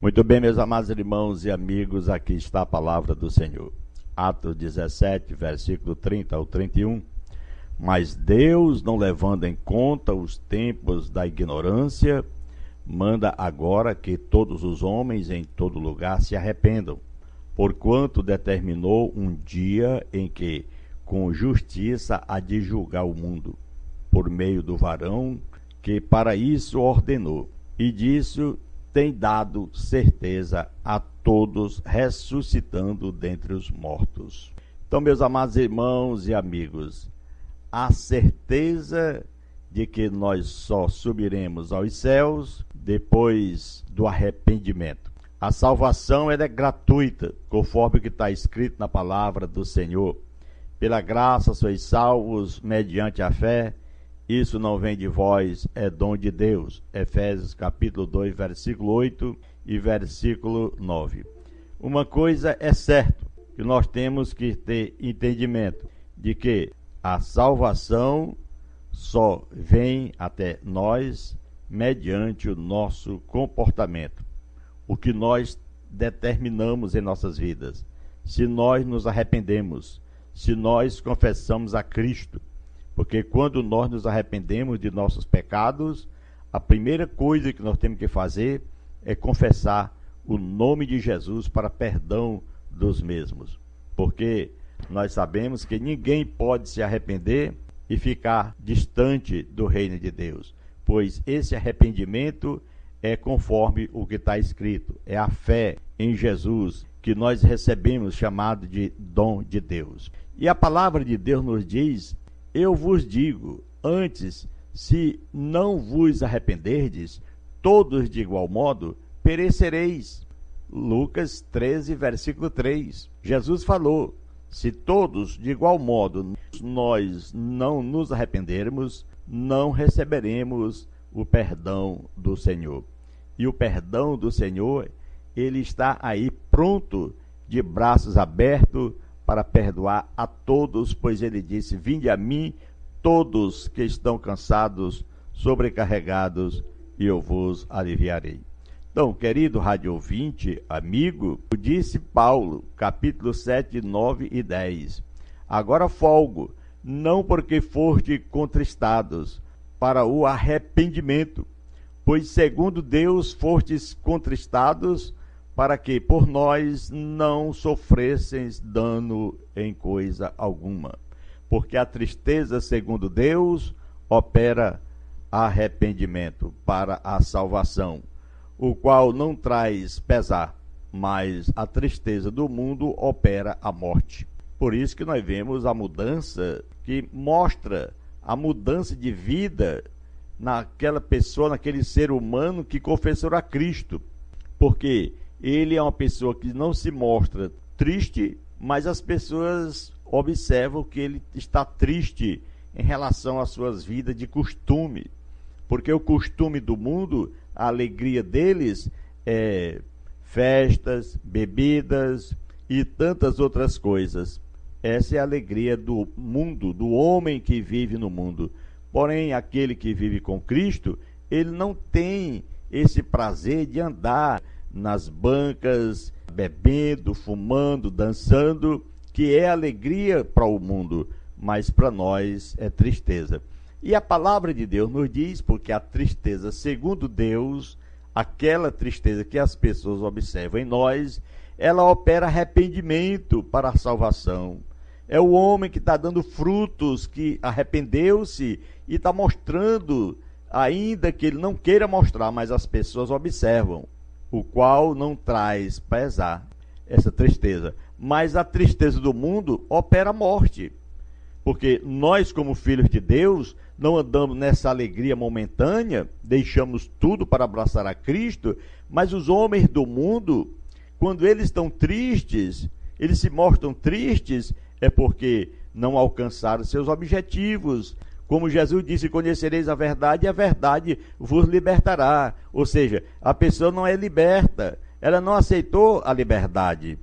Muito bem, meus amados irmãos e amigos, aqui está a palavra do Senhor. Atos 17, versículo 30 ao 31. Mas Deus, não levando em conta os tempos da ignorância, manda agora que todos os homens em todo lugar se arrependam, porquanto determinou um dia em que, com justiça, há de julgar o mundo, por meio do varão que para isso ordenou, e disso tem dado certeza a todos, ressuscitando dentre os mortos. Então, meus amados irmãos e amigos, a certeza de que nós só subiremos aos céus depois do arrependimento. A salvação ela é gratuita, conforme o que está escrito na palavra do Senhor. Pela graça sois salvos mediante a fé. Isso não vem de vós, é dom de Deus. Efésios capítulo 2, versículo 8 e versículo 9. Uma coisa é certa, que nós temos que ter entendimento de que a salvação só vem até nós mediante o nosso comportamento, o que nós determinamos em nossas vidas. Se nós nos arrependemos, se nós confessamos a Cristo, porque quando nós nos arrependemos de nossos pecados, a primeira coisa que nós temos que fazer é confessar o nome de Jesus para perdão dos mesmos. Porque nós sabemos que ninguém pode se arrepender e ficar distante do reino de Deus, pois esse arrependimento é conforme o que está escrito, é a fé em Jesus que nós recebemos, chamado de dom de Deus. E a palavra de Deus nos diz: eu vos digo, antes, se não vos arrependerdes, todos de igual modo perecereis. Lucas 13, versículo 3. Jesus falou: se todos de igual modo nós não nos arrependermos, não receberemos o perdão do Senhor. E o perdão do Senhor, ele está aí pronto, de braços abertos, para perdoar a todos, pois ele disse: vinde a mim todos que estão cansados, sobrecarregados, e eu vos aliviarei. Então, querido rádio ouvinte, amigo, disse Paulo, capítulo 7, 9 e 10. Agora folgo, não porque foste contristados para o arrependimento, pois segundo Deus fostes contristados, para que por nós não sofresseis dano em coisa alguma. Porque a tristeza, segundo Deus, opera arrependimento para a salvação, o qual não traz pesar, mas a tristeza do mundo opera a morte. Por isso que nós vemos a mudança, que mostra a mudança de vida naquela pessoa, naquele ser humano que confessou a Cristo. Porque ele é uma pessoa que não se mostra triste, mas as pessoas observam que ele está triste em relação às suas vidas de costume. Porque o costume do mundo, a alegria deles é festas, bebidas e tantas outras coisas. Essa é a alegria do mundo, do homem que vive no mundo. Porém, aquele que vive com Cristo, ele não tem esse prazer de andar nas bancas, bebendo, fumando, dançando, que é alegria para o mundo, mas para nós é tristeza. E a palavra de Deus nos diz, porque a tristeza, segundo Deus, aquela tristeza que as pessoas observam em nós, ela opera arrependimento para a salvação. É o homem que está dando frutos, que arrependeu-se e está mostrando, ainda que ele não queira mostrar, mas as pessoas observam, o qual não traz pesar, essa tristeza. Mas a tristeza do mundo opera a morte. Porque nós, como filhos de Deus, não andamos nessa alegria momentânea, deixamos tudo para abraçar a Cristo, mas os homens do mundo, quando eles estão tristes, eles se mostram tristes, é porque não alcançaram seus objetivos. Como Jesus disse: conhecereis a verdade e a verdade vos libertará. Ou seja, a pessoa não é liberta, ela não aceitou a liberdade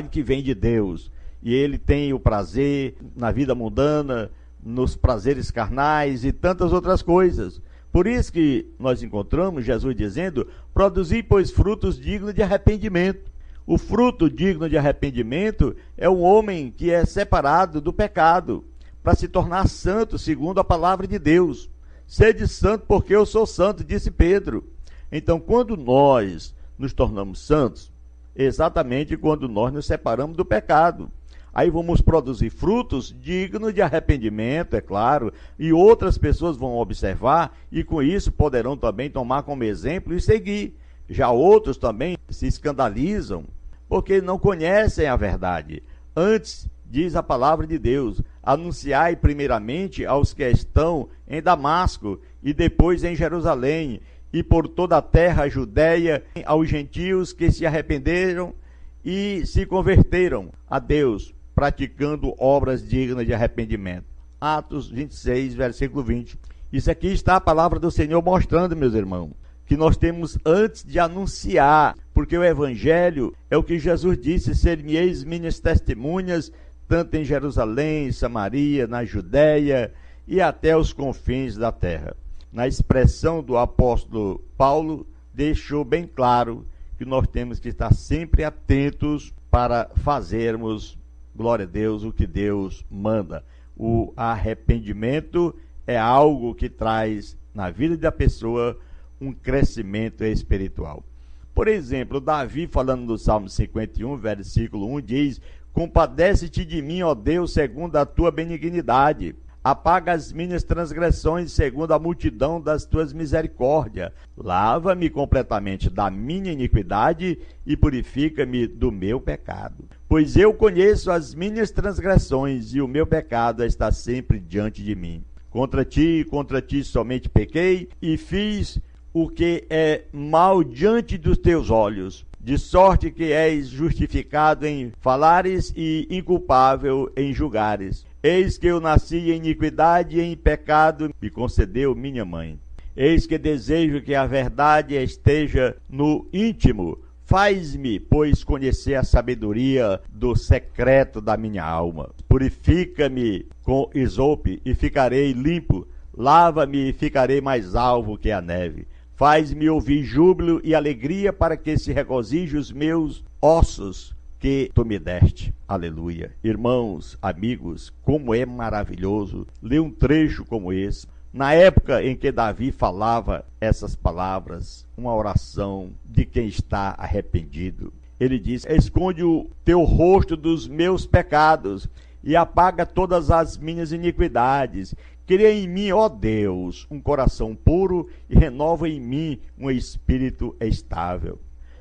que vem de Deus. E ele tem o prazer na vida mundana, nos prazeres carnais e tantas outras coisas. Por isso que nós encontramos Jesus dizendo: produzi, pois, frutos dignos de arrependimento. O fruto digno de arrependimento é um homem que é separado do pecado, para se tornar santo, segundo a palavra de Deus. Sede santo, porque eu sou santo, disse Pedro. Então, quando nós nos tornamos santos, exatamente quando nós nos separamos do pecado. Aí vamos produzir frutos dignos de arrependimento, é claro, e outras pessoas vão observar e com isso poderão também tomar como exemplo e seguir. Já outros também se escandalizam porque não conhecem a verdade. Antes, diz a palavra de Deus: anunciai primeiramente aos que estão em Damasco e depois em Jerusalém e por toda a terra Judéia, aos gentios que se arrependeram e se converteram a Deus, praticando obras dignas de arrependimento. Atos 26, versículo 20. Isso aqui está a palavra do Senhor mostrando, meus irmãos, que nós temos antes de anunciar, porque o Evangelho é o que Jesus disse: ser-me-eis minhas testemunhas, tanto em Jerusalém, Samaria, na Judéia e até os confins da terra. Na expressão do apóstolo Paulo, deixou bem claro que nós temos que estar sempre atentos para fazermos, glória a Deus, o que Deus manda. O arrependimento é algo que traz na vida da pessoa um crescimento espiritual. Por exemplo, Davi, falando do Salmo 51, versículo 1, diz: compadece-te de mim, ó Deus, segundo a tua benignidade. Apaga as minhas transgressões segundo a multidão das tuas misericórdias. Lava-me completamente da minha iniquidade e purifica-me do meu pecado. Pois eu conheço as minhas transgressões e o meu pecado está sempre diante de mim. Contra ti somente pequei e fiz o que é mal diante dos teus olhos, de sorte que és justificado em falares e inculpável em julgares. Eis que eu nasci em iniquidade e em pecado me concedeu minha mãe. Eis que desejo que a verdade esteja no íntimo. Faz-me, pois, conhecer a sabedoria do secreto da minha alma. Purifica-me com isope e ficarei limpo. Lava-me e ficarei mais alvo que a neve. Faz-me ouvir júbilo e alegria para que se regozije os meus ossos que tu me deste. Aleluia. Irmãos, amigos, como é maravilhoso ler um trecho como esse. Na época em que Davi falava essas palavras, uma oração de quem está arrependido, ele diz: esconde o teu rosto dos meus pecados e apaga todas as minhas iniquidades. Cria em mim, ó Deus, um coração puro e renova em mim um espírito estável.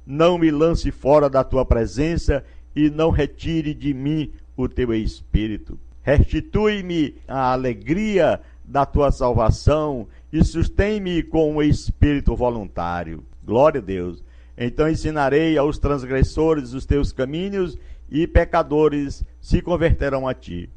Não me lance fora da tua presença e não retire de mim o teu espírito. Restitui-me a alegria da tua salvação e sustém-me com um espírito voluntário. Glória a Deus. Então ensinarei aos transgressores os teus caminhos e pecadores se converterão a ti.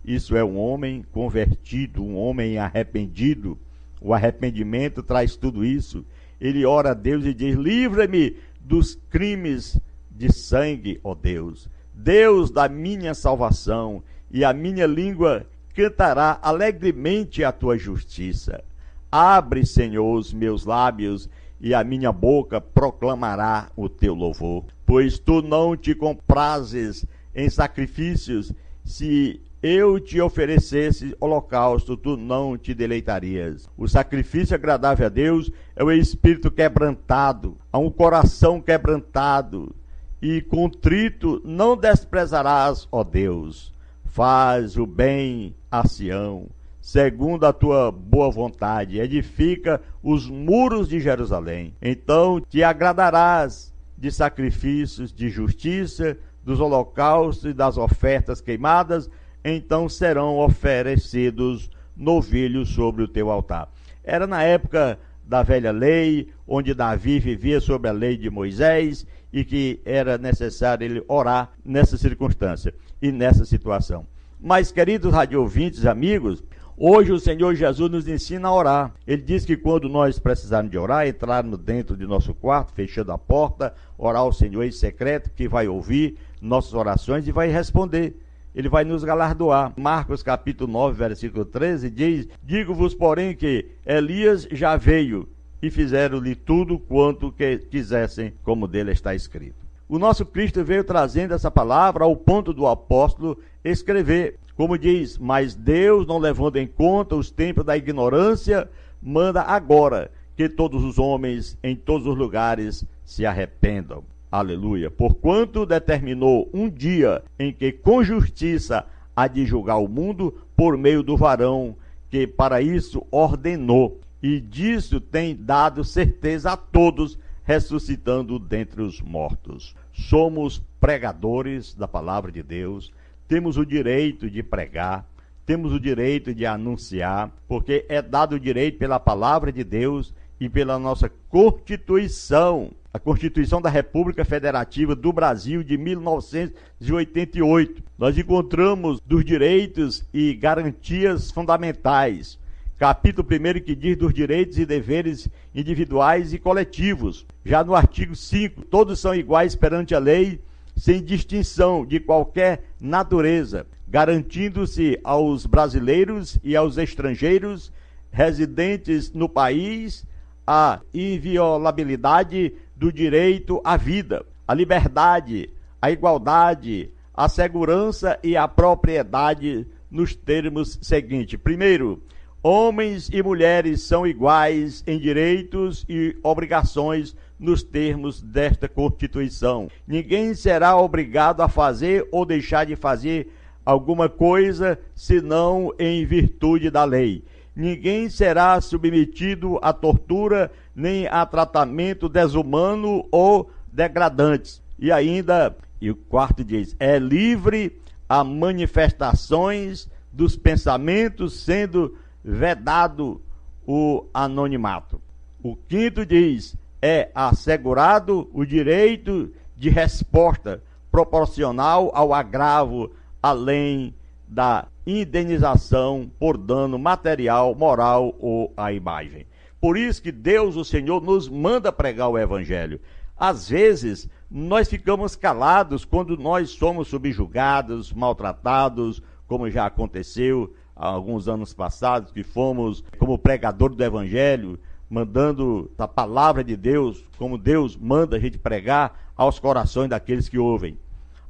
Isso é um homem convertido, um homem arrependido. O arrependimento traz tudo isso. Ele ora a Deus e diz: livra-me dos crimes de sangue, ó Deus. Deus da minha salvação, e a minha língua cantará alegremente a tua justiça. Abre, Senhor, os meus lábios, e a minha boca proclamará o teu louvor. Pois tu não te comprazes em sacrifícios, se eu te oferecesse holocausto, tu não te deleitarias. O sacrifício agradável a Deus é o espírito quebrantado, a um coração quebrantado, e contrito não desprezarás, ó Deus. Faz o bem a Sião, segundo a tua boa vontade, edifica os muros de Jerusalém. Então te agradarás de sacrifícios de justiça, dos holocaustos e das ofertas queimadas. Então serão oferecidos novilhos sobre o teu altar. Era na época da velha lei, onde Davi vivia sob a lei de Moisés, e que era necessário ele orar nessa circunstância e nessa situação. Mas, queridos radioouvintes, amigos, hoje o Senhor Jesus nos ensina a orar. Ele diz que quando nós precisarmos de orar, entrarmos dentro de nosso quarto, fechando a porta, orar ao Senhor em secreto, que vai ouvir nossas orações e vai responder. ele vai nos galardoar. Marcos capítulo 9, versículo 13 diz: digo-vos, porém, que Elias já veio e fizeram-lhe tudo quanto que quisessem, como dele está escrito. O nosso Cristo veio trazendo essa palavra ao ponto do apóstolo escrever, como diz: mas Deus, não levando em conta os tempos da ignorância, manda agora que todos os homens em todos os lugares se arrependam. Aleluia. Porquanto determinou um dia em que com justiça há de julgar o mundo por meio do varão que para isso ordenou, e disso tem dado certeza a todos, ressuscitando dentre os mortos. Somos pregadores da palavra de Deus, temos o direito de pregar, temos o direito de anunciar, porque é dado o direito pela palavra de Deus e pela nossa Constituição, a Constituição da República Federativa do Brasil de 1988. Nós encontramos dos direitos e garantias fundamentais. Capítulo 1 que diz dos direitos e deveres individuais e coletivos. Já no artigo 5, todos são iguais perante a lei, sem distinção de qualquer natureza, garantindo-se aos brasileiros e aos estrangeiros residentes no país a inviolabilidade do direito à vida, a liberdade, a igualdade, a segurança e a propriedade nos termos seguintes. Primeiro, homens e mulheres são iguais em direitos e obrigações nos termos desta Constituição. Ninguém será obrigado a fazer ou deixar de fazer alguma coisa, senão em virtude da lei. Ninguém será submetido a tortura, nem a tratamento desumano ou degradantes. E ainda, e o quarto diz, é livre a manifestações dos pensamentos, sendo vedado o anonimato. O quinto diz, é assegurado o direito de resposta proporcional ao agravo, além da indenização por dano material, moral ou à imagem. Por isso que Deus, o Senhor, nos manda pregar o Evangelho. Às vezes, nós ficamos calados quando nós somos subjugados, maltratados, como já aconteceu há alguns anos passados, que fomos, como pregador do Evangelho, mandando a palavra de Deus, como Deus manda a gente pregar aos corações daqueles que ouvem,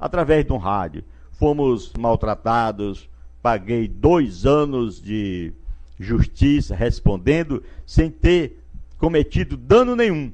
através de um rádio. Fomos maltratados, paguei 2 anos de justiça respondendo, sem ter cometido dano nenhum.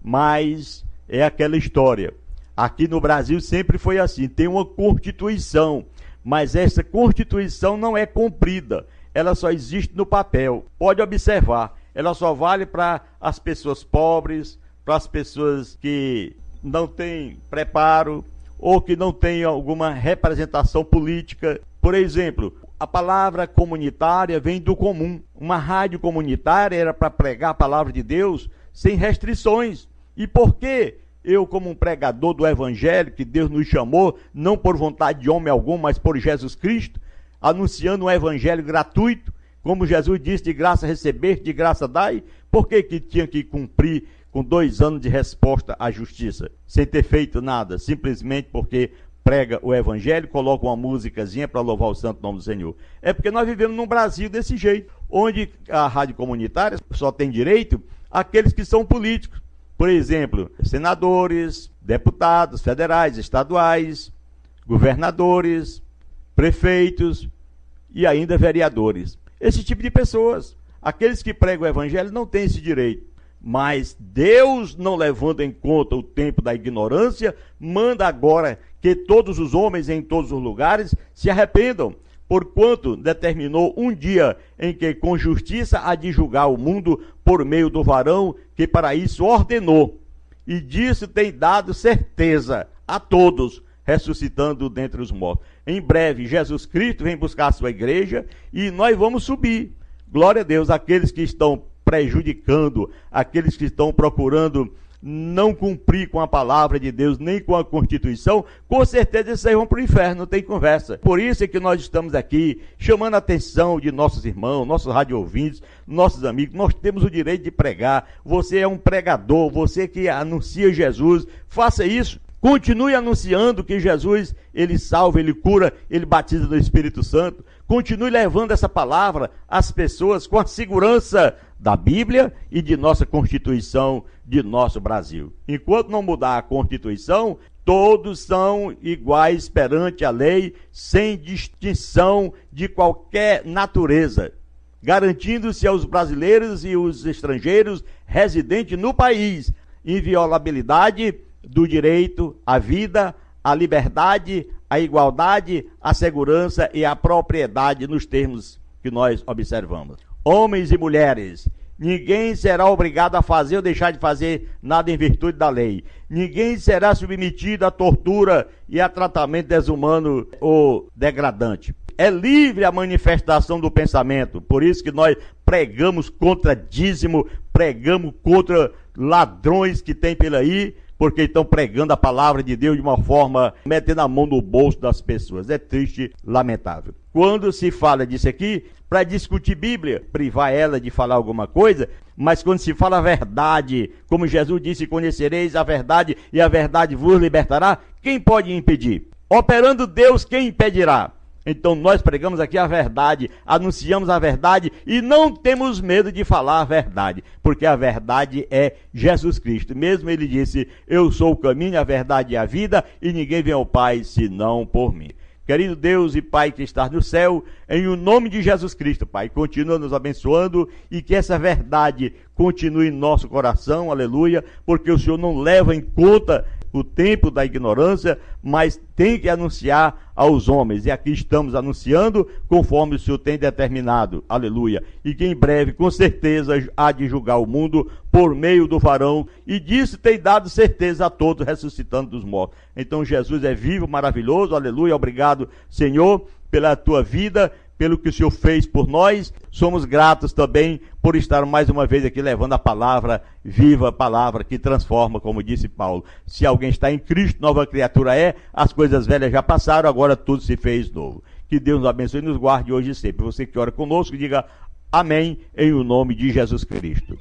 Mas é aquela história. Aqui no Brasil sempre foi assim, tem uma Constituição, mas essa Constituição não é cumprida, ela só existe no papel. Pode observar, ela só vale para as pessoas pobres, para as pessoas que não têm preparo, ou que não têm alguma representação política. Por exemplo, a palavra comunitária vem do comum. Uma rádio comunitária era para pregar a palavra de Deus sem restrições. E por que eu, como um pregador do Evangelho, que Deus nos chamou, não por vontade de homem algum, mas por Jesus Cristo, anunciando um Evangelho gratuito, como Jesus disse, de graça receber, de graça dai, por que tinha que cumprir com 2 anos de resposta à justiça, sem ter feito nada, simplesmente porque prega o Evangelho, coloca uma musicazinha para louvar o santo nome do Senhor? É porque nós vivemos num Brasil desse jeito, onde a rádio comunitária só tem direito àqueles que são políticos. Por exemplo, senadores, deputados federais, estaduais, governadores, prefeitos e ainda vereadores. Esse tipo de pessoas, aqueles que pregam o Evangelho, não têm esse direito. Mas Deus, não levando em conta o tempo da ignorância, manda agora que todos os homens em todos os lugares se arrependam, porquanto determinou um dia em que com justiça há de julgar o mundo por meio do varão que para isso ordenou. E disso tem dado certeza a todos, ressuscitando dentre os mortos. Em breve, Jesus Cristo vem buscar a sua igreja e nós vamos subir. Glória a Deus, aqueles que estão prejudicando, aqueles que estão procurando não cumprir com a palavra de Deus, nem com a Constituição, com certeza eles vão para o inferno, não tem conversa. Por isso é que nós estamos aqui, chamando a atenção de nossos irmãos, nossos rádio-ouvintes, nossos amigos. Nós temos o direito de pregar. Você é um pregador, você que anuncia Jesus, faça isso. Continue anunciando que Jesus, ele salva, ele cura, ele batiza no Espírito Santo. Continue levando essa palavra às pessoas com a segurança da Bíblia e de nossa Constituição, de nosso Brasil. Enquanto não mudar a Constituição, todos são iguais perante a lei, sem distinção de qualquer natureza, garantindo-se aos brasileiros e os estrangeiros residentes no país inviolabilidade do direito à vida, à liberdade, à igualdade, à segurança e à propriedade nos termos que nós observamos. Homens e mulheres, ninguém será obrigado a fazer ou deixar de fazer nada em virtude da lei. Ninguém será submetido à tortura e a tratamento desumano ou degradante. É livre a manifestação do pensamento, por isso que nós pregamos contra dízimo, pregamos contra ladrões que tem por aí, porque estão pregando a palavra de Deus de uma forma, metendo a mão no bolso das pessoas. É triste, lamentável. Quando se fala disso aqui, para discutir Bíblia, privar ela de falar alguma coisa, mas quando se fala a verdade, como Jesus disse, conhecereis a verdade e a verdade vos libertará, quem pode impedir? Operando Deus, quem impedirá? Então nós pregamos aqui a verdade, anunciamos a verdade e não temos medo de falar a verdade, porque a verdade é Jesus Cristo. Mesmo ele disse, eu sou o caminho, a verdade e a vida, e ninguém vem ao Pai senão por mim. Querido Deus e Pai que estás no céu, em o nome de Jesus Cristo, Pai, continua nos abençoando e que essa verdade continue em nosso coração, aleluia, porque o Senhor não leva em conta o tempo da ignorância, mas tem que anunciar aos homens, e aqui estamos anunciando conforme o Senhor tem determinado, aleluia, e que em breve, com certeza, há de julgar o mundo por meio do varão, e disso tem dado certeza a todos, ressuscitando dos mortos. Então Jesus é vivo, maravilhoso, aleluia, obrigado, Senhor, pela tua vida, pelo que o Senhor fez por nós. Somos gratos também por estar mais uma vez aqui levando a palavra viva, a palavra que transforma, como disse Paulo. Se alguém está em Cristo, nova criatura é, as coisas velhas já passaram, agora tudo se fez novo. Que Deus nos abençoe e nos guarde hoje e sempre. Você que ora conosco, diga amém em o nome de Jesus Cristo.